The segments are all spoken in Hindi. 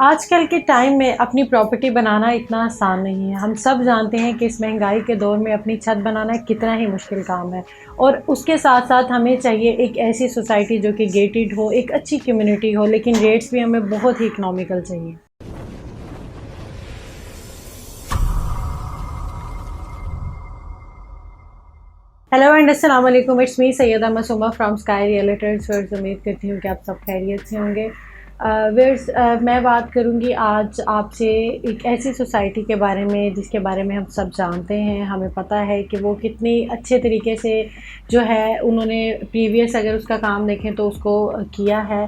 आजकल के टाइम में अपनी प्रॉपर्टी बनाना इतना आसान नहीं है। हम सब जानते हैं कि इस महंगाई के दौर में अपनी छत बनाना कितना ही मुश्किल काम है और उसके साथ साथ हमें चाहिए एक ऐसी सोसाइटी जो कि गेटेड हो, एक अच्छी कम्युनिटी हो, लेकिन रेट्स भी हमें बहुत ही इकोनॉमिकल चाहिए। हेलो एंड अस्सलाम वालेकुम, it's me Syeda Masooma from sky realtors. उम्मीद करती हूँ कि आप सब खैरियत से होंगे। वर्स मैं बात करूँगी आज आपसे एक ऐसी सोसाइटी के बारे में जिसके बारे में हम सब जानते हैं। हमें पता है कि वो कितनी अच्छे तरीके से जो है उन्होंने प्रीवियस अगर उसका काम देखें तो उसको किया है।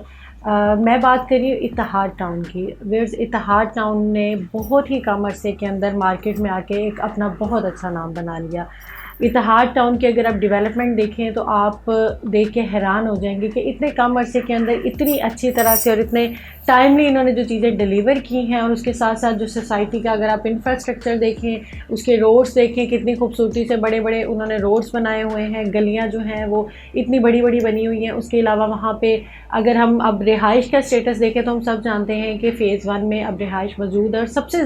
मैं बात कर रही हूँ इत्तेहाद टाउन की। वर्स इत्तेहाद टाउन ने बहुत ही कम अरसे के अंदर मार्केट में आके एक अपना बहुत अच्छा नाम बना लिया। इत्तेहाद टाउन की अगर आप डेवलपमेंट देखें तो आप देख के हैरान हो जाएंगे कि इतने कम अरसे के अंदर इतनी अच्छी तरह से और इतने टाइमली इन्होंने जो चीज़ें डिलीवर की हैं, और उसके साथ साथ जो सोसाइटी का अगर आप इंफ्रास्ट्रक्चर देखें, उसके रोड्स देखें, कितनी खूबसूरती से बड़े बड़े उन्होंने रोड्स बनाए हुए हैं, गलियां जो हैं वो इतनी बड़ी बड़ी बनी हुई हैं। उसके अलावा वहाँ पे अगर हम अब रिहाइश का स्टेटस देखें तो हम सब जानते हैं कि फ़ेज़ 1 में अब रिहाइश मौजूद है। और सबसे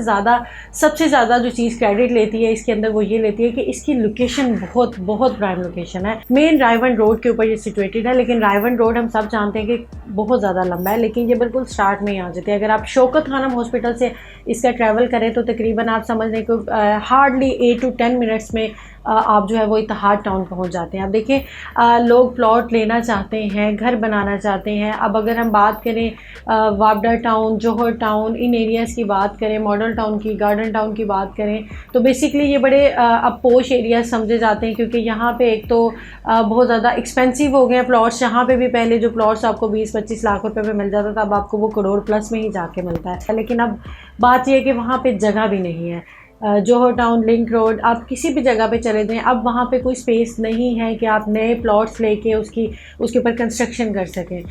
ज़्यादा जो चीज़ क्रेडिट लेती है इसके अंदर वो ये लेती है कि इसकी लोकेशन बहुत बहुत प्राइम लोकेशन है। मेन रायवन रोड के ऊपर ये सिचुएटेड है, लेकिन रायवन रोड हम सब जानते हैं कि बहुत ज़्यादा लंबा है, लेकिन ये बिल्कुल स्टार्ट में ही आ जाती है। अगर आप शौकत खानम हॉस्पिटल से इसका ट्रैवल करें तो तकरीबन आप समझ लें कि हार्डली 8 to 10 मिनट्स में आप जो है वो इत्तेहाद टाउन पहुंच जाते हैं। अब देखें, लोग प्लॉट लेना चाहते हैं, घर बनाना चाहते हैं। अब अगर हम बात करें वापडा टाउन, जौहर टाउन, इन एरियाज़ की बात करें, मॉडल टाउन की, गार्डन टाउन की बात करें, तो बेसिकली ये बड़े अब पोश एरियाज समझे जाते हैं, क्योंकि यहाँ पे एक तो बहुत ज़्यादा एक्सपेंसिव हो गए हैं प्लॉट्स। यहाँ पे भी पहले जो प्लॉट्स आपको 20-25 लाख रुपए पे मिल जाता था, अब आपको वो करोड़ प्लस में ही जाके मिलता है। लेकिन अब बात यह है कि वहाँ पे जगह भी नहीं है। जौहर टाउन, लिंक रोड, आप किसी भी जगह पे चले जाएं, अब वहाँ पे कोई स्पेस नहीं है कि आप नए प्लॉट्स लेके उसके ऊपर कंस्ट्रक्शन कर सकें।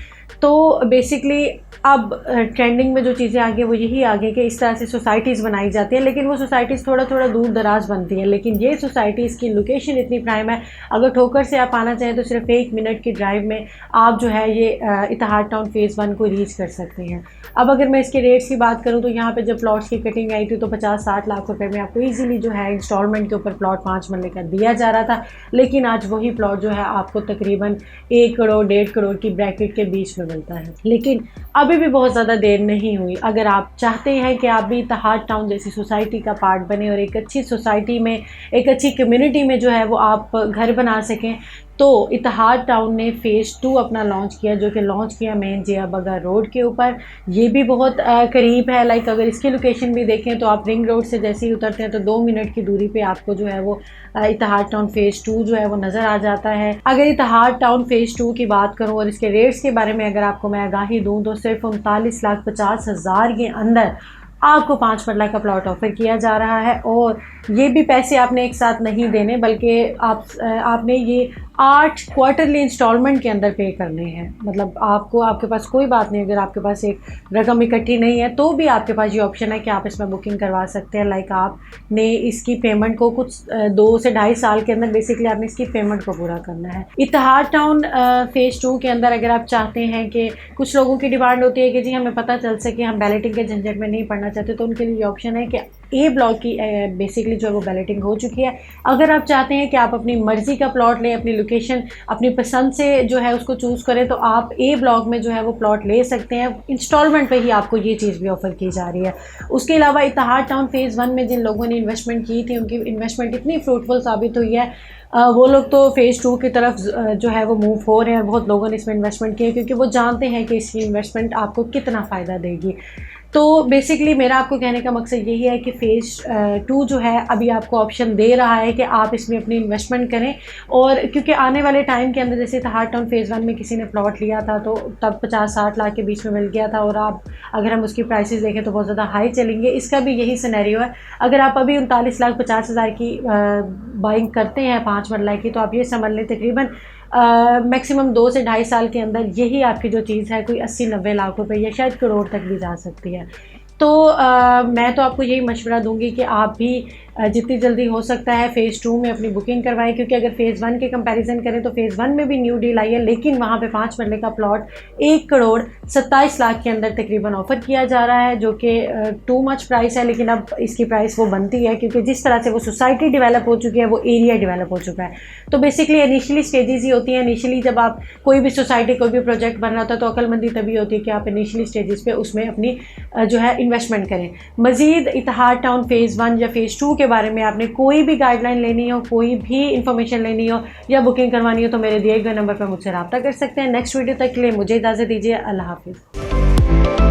तो बेसिकली अब ट्रेंडिंग में जो चीज़ें आगे वो यही आगे कि इस तरह से सोसाइटीज़ बनाई जाती हैं, लेकिन वो सोसाइटीज़ थोड़ा थोड़ा दूर दराज बनती हैं। लेकिन ये सोसाइटीज़ की लोकेशन इतनी प्राइम है, अगर ठोकर से आप आना चाहें तो सिर्फ 1 मिनट की ड्राइव में आप जो है ये इत्तेहाद टाउन फ़ेज़ 1 को रीच कर सकते हैं। अब अगर मैं इसके रेट्स की बात करूँ तो यहाँ पे जब प्लॉट्स की कटिंग आई थी तो 50-60 लाख रुपए में आपको इजीली जो है इंस्टॉलमेंट के ऊपर प्लॉट 5 मरले का दिया जा रहा था। लेकिन आज वही प्लॉट जो है आपको तकरीबन 1 करोड़ 1.5 करोड़ की ब्रैकेट के बीच में मिलता है। लेकिन अभी भी बहुत ज़्यादा देर नहीं हुई। अगर आप चाहते हैं कि आप भी इत्तेहाद टाउन जैसी सोसाइटी का पार्ट बने और एक अच्छी सोसाइटी में, एक अच्छी कम्युनिटी में जो है वो आप घर बना सकें, तो इत्तेहाद टाउन ने फ़ेज़ 2 अपना लॉन्च किया, जो कि लॉन्च किया मेन जिया बगा रोड के ऊपर। ये भी बहुत करीब है। लाइक अगर इसकी लोकेशन भी देखें तो आप रिंग रोड से जैसे ही उतरते हैं तो 2 मिनट की दूरी पे आपको जो है वो इत्तेहाद टाउन फ़ेज़ 2 जो है वो नज़र आ जाता है। अगर इत्तेहाद टाउन फ़ेज़ 2 की बात करूँ और इसके रेट्स के बारे में अगर आपको मैं आगाही दूँ तो सिर्फ 39,50,000 के अंदर आपको 5 मरला का प्लॉट ऑफर किया जा रहा है। और ये भी पैसे आपने एक साथ नहीं देने, बल्कि आपने ये 8 क्वार्टरली इंस्टॉलमेंट के अंदर पे करने हैं। मतलब आपके पास कोई बात नहीं, अगर आपके पास एक रकम इकट्ठी नहीं है तो भी आपके पास ये ऑप्शन है कि आप इसमें बुकिंग करवा सकते हैं। लाइक आपने इसकी पेमेंट को कुछ 2 से 2.5 साल के अंदर बेसिकली आपने इसकी पेमेंट को पूरा करना है। इत्तेहाद टाउन फ़ेज़ 2 के अंदर अगर आप चाहते हैं कि कुछ लोगों की डिमांड होती है कि जी हमें पता चल सके, हम बैलेटिंग के झंझट में नहीं पड़ना चाहते, तो उनके लिए ऑप्शन है कि ए ब्लॉक की बेसिकली जो है वो बैलेटिंग हो चुकी है। अगर आप चाहते हैं कि आप अपनी मर्ज़ी का प्लॉट लें, अपनी लोकेशन अपनी पसंद से जो है उसको चूज़ करें, तो आप ए ब्लॉक में जो है वो प्लॉट ले सकते हैं। इंस्टॉलमेंट पे ही आपको ये चीज़ भी ऑफ़र की जा रही है। उसके अलावा इत्तेहाद टाउन फ़ेज़ 1 में जिन लोगों ने इन्वेस्टमेंट की थी उनकी इन्वेस्टमेंट इतनी फ्रूटफुल साबित हुई है, वो लोग तो फ़ेज़ 2 की तरफ जो है वो मूव हो रहे हैं। और बहुत लोगों ने इसमें इन्वेस्टमेंट किया क्योंकि वो जानते हैं कि इसकी इन्वेस्टमेंट आपको कितना फ़ायदा देगी। तो बेसिकली मेरा आपको कहने का मकसद यही है कि फ़ेज़ 2 जो है अभी आपको ऑप्शन दे रहा है कि आप इसमें अपनी इन्वेस्टमेंट करें। और क्योंकि आने वाले टाइम के अंदर जैसे इत्तेहाद टाउन फ़ेज़ 1 में किसी ने प्लॉट लिया था तो तब 50-60 लाख के बीच में मिल गया था, और आप अगर हम उसकी प्राइसेस देखें तो बहुत ज़्यादा हाई चलेंगे। इसका भी यही सिनेरियो है। अगर आप अभी 39,50,000 की बाइंग करते हैं 5 मरला की, तो आप ये समझ लें तकरीबन मैक्सिमम 2 से 2.5 साल के अंदर यही आपकी जो चीज़ है कोई 80-90 लाख रुपए या शायद करोड़ तक भी जा सकती है। तो मैं तो आपको यही मशवरा दूंगी कि आप भी जितनी जल्दी हो सकता है फ़ेज़ 2 में अपनी बुकिंग करवाएं, क्योंकि अगर फ़ेज़ 1 के कंपैरिजन करें तो फ़ेज़ 1 में भी न्यू डील आई है, लेकिन वहाँ पे 5 मरले का प्लॉट 1,27,00,000 के अंदर तकरीबन ऑफ़र किया जा रहा है, जो कि टू मच प्राइस है। लेकिन अब इसकी प्राइस वो बनती है, क्योंकि जिस तरह से वो सोसाइटी डेवलप हो चुकी है, वो एरिया डेवलप हो चुका है। तो बेसिकली इनिशियली स्टेजेस ही होती हैं। इनिशियली जब आप कोई भी सोसाइटी, कोई भी प्रोजेक्ट बन रहा होता है, तो अक्लमंदी तभी होती है कि आप इनिशियली स्टेजेस पे उसमें अपनी जो है इन्वेस्टमेंट करें। मज़ीद इत्तेहाद टाउन फ़ेज़ 1 या फ़ेज़ 2 के बारे में आपने कोई भी गाइडलाइन लेनी हो, कोई भी इंफॉर्मेशन लेनी हो या बुकिंग करवानी हो, तो मेरे दिए गए नंबर पर मुझसे रब्ता कर सकते हैं। नेक्स्ट वीडियो तक के लिए मुझे इजाज़त दीजिए। अल्लाह हाफ़िज़।